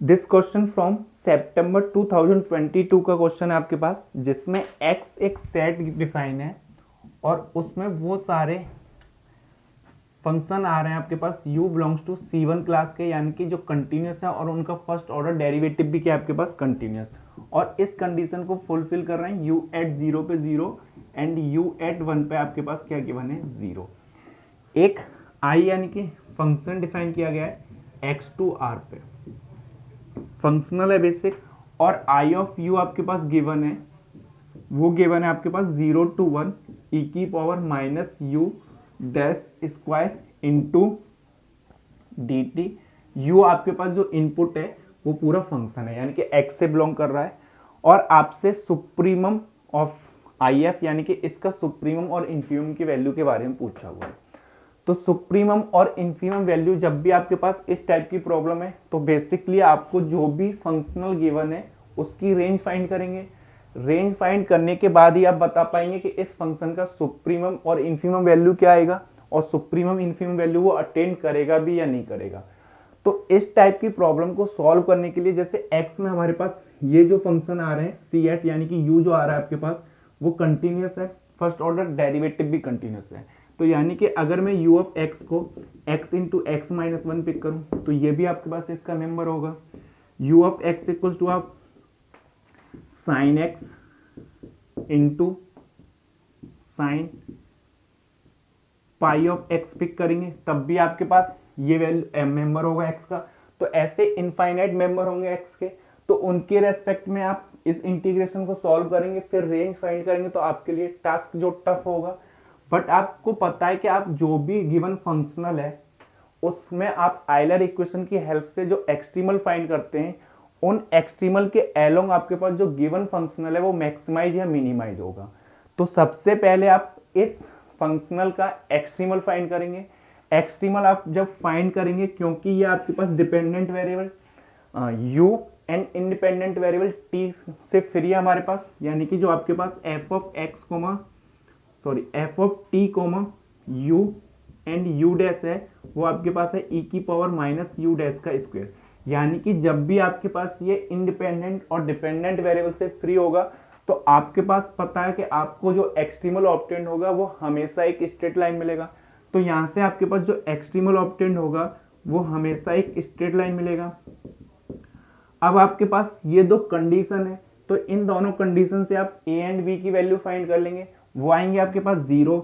This question from September 2022 का question है आपके पास, जिसमें x एक सेट डिफाइन है और उसमें वो सारे फंक्शन आ रहे हैं आपके पास u belongs to C1 class के, यानी कि जो कंटिन्यूस है और उनका फर्स्ट ऑर्डर डेरिवेटिव भी क्या है आपके पास कंटिन्यूस, और इस कंडीशन को फुलफिल कर रहे हैं u एट 0 पे 0 एंड u एट 1 पे आपके पास क्या गिवन है 0। एक i यानी कि फंक्शन डिफाइन किया गया है x टू r पे, फंक्शनल है बेसिक, और आई ऑफ यू आपके पास गिवन है, वो गिवन है आपके पास 0 to 1 e की power minus you dash square into D T. You आपके पास जो इनपुट है वो पूरा फंक्शन है, यानी कि x से बिलोंग कर रहा है, और आपसे सुप्रीमम ऑफ आई एफ यानी कि इसका सुप्रीमम और इन्फीमम की वैल्यू के बारे में पूछा हुआ है। तो सुप्रीमम और इन्फीमम वैल्यू जब भी आपके पास इस टाइप की प्रॉब्लम है तो बेसिकली आपको जो भी फंक्शनल गिवन है उसकी रेंज फाइंड करेंगे। रेंज फाइंड करने के बाद ही आप बता पाएंगे कि इस फंक्शन का सुप्रीमम और इन्फीमम वैल्यू क्या आएगा, और सुप्रीमम इन्फीमम वैल्यू वो अटेंड करेगा भी या नहीं करेगा। तो इस टाइप की प्रॉब्लम को सॉल्व करने के लिए, जैसे x में हमारे पास ये जो फंक्शन आ रहे हैं सी एट यानी कि u जो आ रहा है आपके पास वो कंटिन्यूस है, फर्स्ट ऑर्डर डेरिवेटिव भी कंटिन्यूस है। तो यानी कि अगर मैं u ऑफ x को x into x minus one pick करूं तो ये भी आपके पास इसका मेंबर होगा। u of x equals to आप sine x into sine pi of x pick करेंगे तब भी आपके पास ये वैल्यू मेंबर होगा x का। तो ऐसे इनफाइनाइट मेंबर होंगे x के, तो उनके रेस्पेक्ट में आप इस इंटीग्रेशन को सॉल्व करेंगे, फिर रेंज फाइंड करेंगे, तो आपके लिए टास्क जो टफ होगा। बट आपको पता है कि आप जो भी गिवन फंक्शनल है उसमें आप आयलर इक्वेशन की हेल्प से जो एक्सट्रीमल फाइंड करते हैं, उन एक्सट्रीमल के एलोंग आपके पास जो गिवन फंक्शनल है वो मैक्सिमाइज या मिनिमाइज होगा। तो सबसे पहले आप इस फंक्शनल का एक्सट्रीमल फाइंड करेंगे। एक्सट्रीमल आप जब फाइंड करेंगे, क्योंकि ये आपके पास dependent variable u and independent variable t से फ्री है हमारे पास, यानी कि जो आपके पास f of t comma u and u dash है वो आपके पास है e की पावर माइनस u डैश का स्क्वायर। यानी कि जब भी आपके पास ये इंडिपेंडेंट और डिपेंडेंट वेरिएबल से फ्री होगा तो आपके पास पता है कि आपको जो एक्सट्रीमल ऑब्टेंड होगा वो हमेशा एक स्ट्रेट लाइन मिलेगा। तो यहाँ से आपके पास जो एक्सट्रीमल ऑब्टेंड होगा वो हमेशा एक स्ट्रेट लाइन मिलेगा। अब आपके पास ये दो कंडीशन है, तो इन दोनों कंडीशन से आप a एंड b की वैल्यू फाइंड कर लेंगे। वो आएंगे आपके पास 0,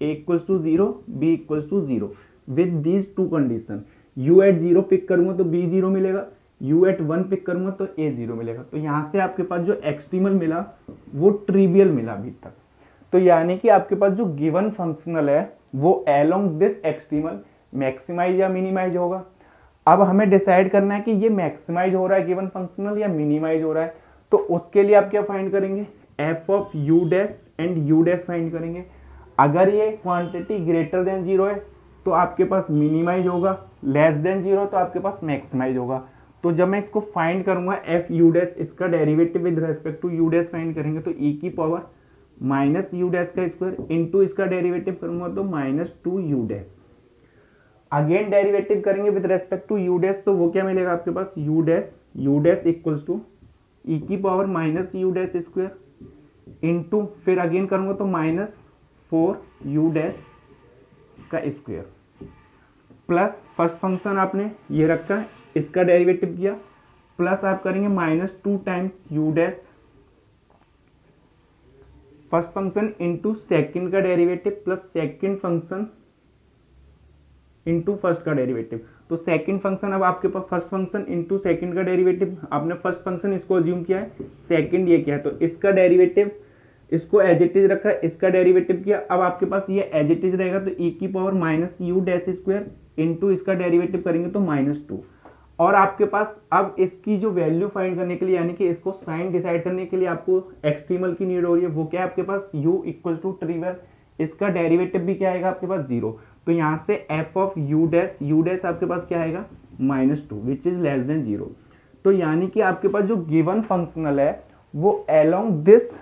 a equals to 0, b equals to 0 with these two condition. u at 0 pick करूंगा तो b 0 मिलेगा, u एट 1 पिक करूंगा तो a 0 मिलेगा। तो यहाँ से आपके पास जो एक्सट्रीमल मिला वो ट्रिवियल मिला अभी तक। तो यानी कि आपके पास जो गिवन फंक्शनल है वो अलोंग दिस एक्सट्रीमल मैक्सिमाइज या मिनिमाइज होगा। अब हमें डिसाइड करना है कि ये मैक्सिमाइज हो रहा है गिवन फंक्शनल या मिनिमाइज हो रहा है। तो उसके लिए आप क्या फाइंड करेंगे, f of u dash and u dash find करेंगे। अगर ये क्वांटिटी ग्रेटर देन 0 है तो आपके पास मिनिमाइज होगा, लेस देन 0 तो आपके पास मैक्सिमाइज होगा। तो जब मैं इसको फाइंड करूंगा f u डैश, इसका derivative with respect to u dash find करेंगे तो e की पावर माइनस u डैश का स्क्वायर इंटू इसका डेरिवेटिव करूंगा तो minus 2 u dash. Again derivative करेंगे with respect to u dash, तो वो क्या मिलेगा आपके पास u dash equals to e की power minus u dash square into फिर अगेन करूंगा तो माइनस 4 u डैश का स्क्वायर प्लस फर्स्ट फंक्शन आपने ये रखा है इसका डेरिवेटिव किया, प्लस आप करेंगे minus 2 times u dash first function into second का derivative plus second function into first का डेरिवेटिव। तो सेकंड फंक्शन अब आपके पास फर्स्ट फंक्शन इंटू सेकंड का डेरिवेटिव, आपने फर्स्ट फंक्शन इसको अज्यूम किया है, सेकंड ये किया है तो इसका डेरिवेटिव इसको एज इट इज रखा है, इसका डेरिवेटिव किया। अब आपके पास ये एज इट इज रहेगा तो e की power minus u dash square into इसका डेरिवेटिव करेंगे तो माइनस 2। और आपके पास अब इसकी जो वैल्यू फाइंड करने के लिए, यानी कि इसको साइन डिसाइड करने के लिए आपको एक्सट्रीमल की नीड हो रही है। वो क्या है आपके पास u इक्वल टू ट्रिवियल, इसका डेरिवेटिव भी क्या आएगा आपके पास 0। तो यहाँ से f ऑफ u डैश आपके पास क्या आएगा minus 2 which is less than 0। तो यानी कि आपके पास जो गिवन फंक्शनल है वो अलोंग दिस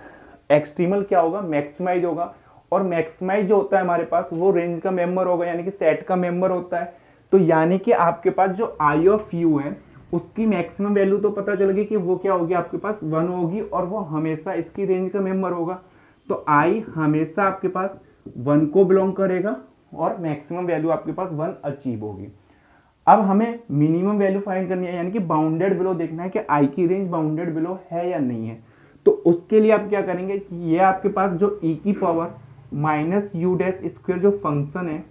एक्सट्रीमल क्या होगा मैक्सिमाइज होगा, और मैक्सिमाइज जो होता है हमारे पास वो रेंज का मेंबर होगा, यानी कि सेट का मेंबर होता है। तो यानी कि आपके पास जो आई ऑफ यू है उसकी मैक्सिमम वैल्यू तो पता चल गई कि वो क्या होगी आपके पास 1 होगी और वो हमेशा इसकी रेंज का मेंबर होगा। तो आई हमेशा आपके पास 1 को बिलोंग करेगा और मैक्सिमम वैल्यू आपके पास 1 अचीव होगी। अब हमें मिनिमम वैल्यू फाइंड करनी है, यानी कि बाउंडेड बिलो देखना है कि आई की रेंज बाउंडेड बिलो है या नहीं है। तो उसके लिए आप क्या करेंगे कि ये आपके पास जो ई की power minus you dash square जो फंक्शन है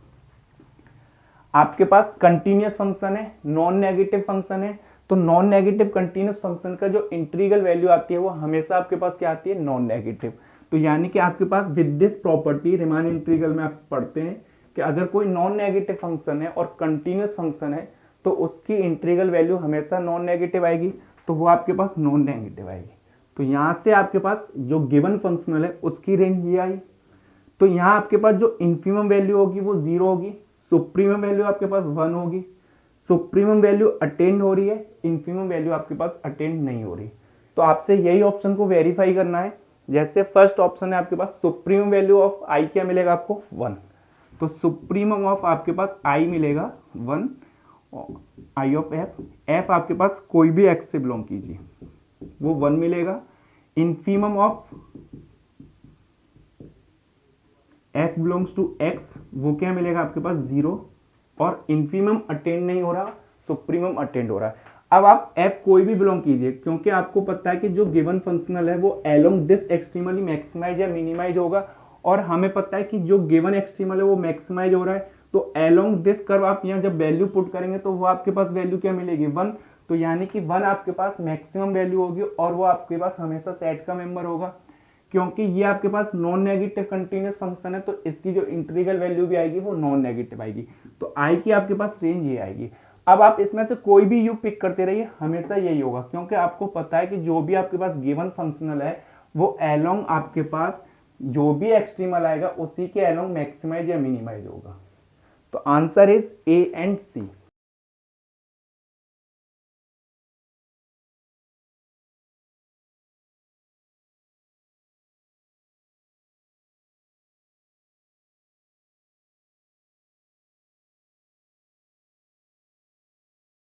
आपके पास कंटिन्यूस फंक्शन है, नॉन नेगेटिव फंक्शन है। तो नॉन नेगेटिव कंटिन्यूस फंक्शन का जो इंटीग्रल वैल्यू आती है वो हमेशा आपके पास क्या आती है, नॉन नेगेटिव। तो यानी कि आपके पास with this property Riemann integral में आप पढ़ते हैं कि अगर कोई नॉन नेगेटिव फंक्शन है और कंटिन्यूस फंक्शन है तो उसकी इंटीग्रल वैल्यू हमेशा नॉन नेगेटिव आएगी, तो वो आपके पास नॉन नेगेटिव आएगी। तो यहां से आपके पास जो गिवन फंक्शनल है उसकी रेंज ये आई। तो यहाँ आपके पास जो इन्फिमम वैल्यू होगी वो 0 होगी, सुप्रीमम वैल्यू आपके पास 1 होगी। सुप्रीमम वैल्यू अटेंड हो रही है, इन्फिमम वैल्यू आपके पास अटेंड नहीं हो रही। तो आपसे यही ऑप्शन को वेरीफाई करना है। जैसे फर्स्ट ऑप्शन है आपके पास सुप्रीमम वैल्यू ऑफ आई क्या मिलेगा आपको 1, तो सुप्रीमम ऑफ आपके पास आई मिलेगा 1, आई ऑफ एफ, एफ आपके पास कोई भी एक्स से बिलोंग कीजिए वो 1 मिलेगा। Infimum of f belongs to x वो क्या मिलेगा आपके पास 0, और इन्फिमम अटेंड नहीं हो रहा, सुप्रीमम अटेंड हो रहा है। अब आप f कोई भी बिलोंग कीजिए, क्योंकि आपको पता है कि जो गिवन फंक्शनल है वो अलोंग दिस एक्सट्रीमली मैक्सिमाइज या मिनिमाइज होगा, और हमें पता है कि जो गिवन एक्सट्रीमल है वो मैक्सिमाइज हो रहा है। तो अलोंग दिस कर्व आप यहाँ जब वैल्यू पुट करेंगे तो वो आपके पास वैल्यू क्या मिलेगी 1। तो यानी कि 1 आपके पास मैक्सिमम वैल्यू होगी और वो आपके पास हमेशा सेट का मेंबर होगा, क्योंकि ये आपके पास नॉन नेगेटिव कंटिन्यूस फंक्शन है। तो इसकी जो इंटीग्रल वैल्यू भी आएगी वो नॉन नेगेटिव आएगी। तो आई की आपके पास रेंज ये आएगी। अब आप इसमें से कोई भी यू पिक करते रहिए, हमेशा यही होगा, क्योंकि आपको पता है कि जो भी आपके पास गिवन फंक्शनल है वो अलोंग आपके पास जो भी एक्सट्रीमल आएगा उसी के अलोंग मैक्सिमाइज या मिनिमाइज होगा। तो answer is A and C.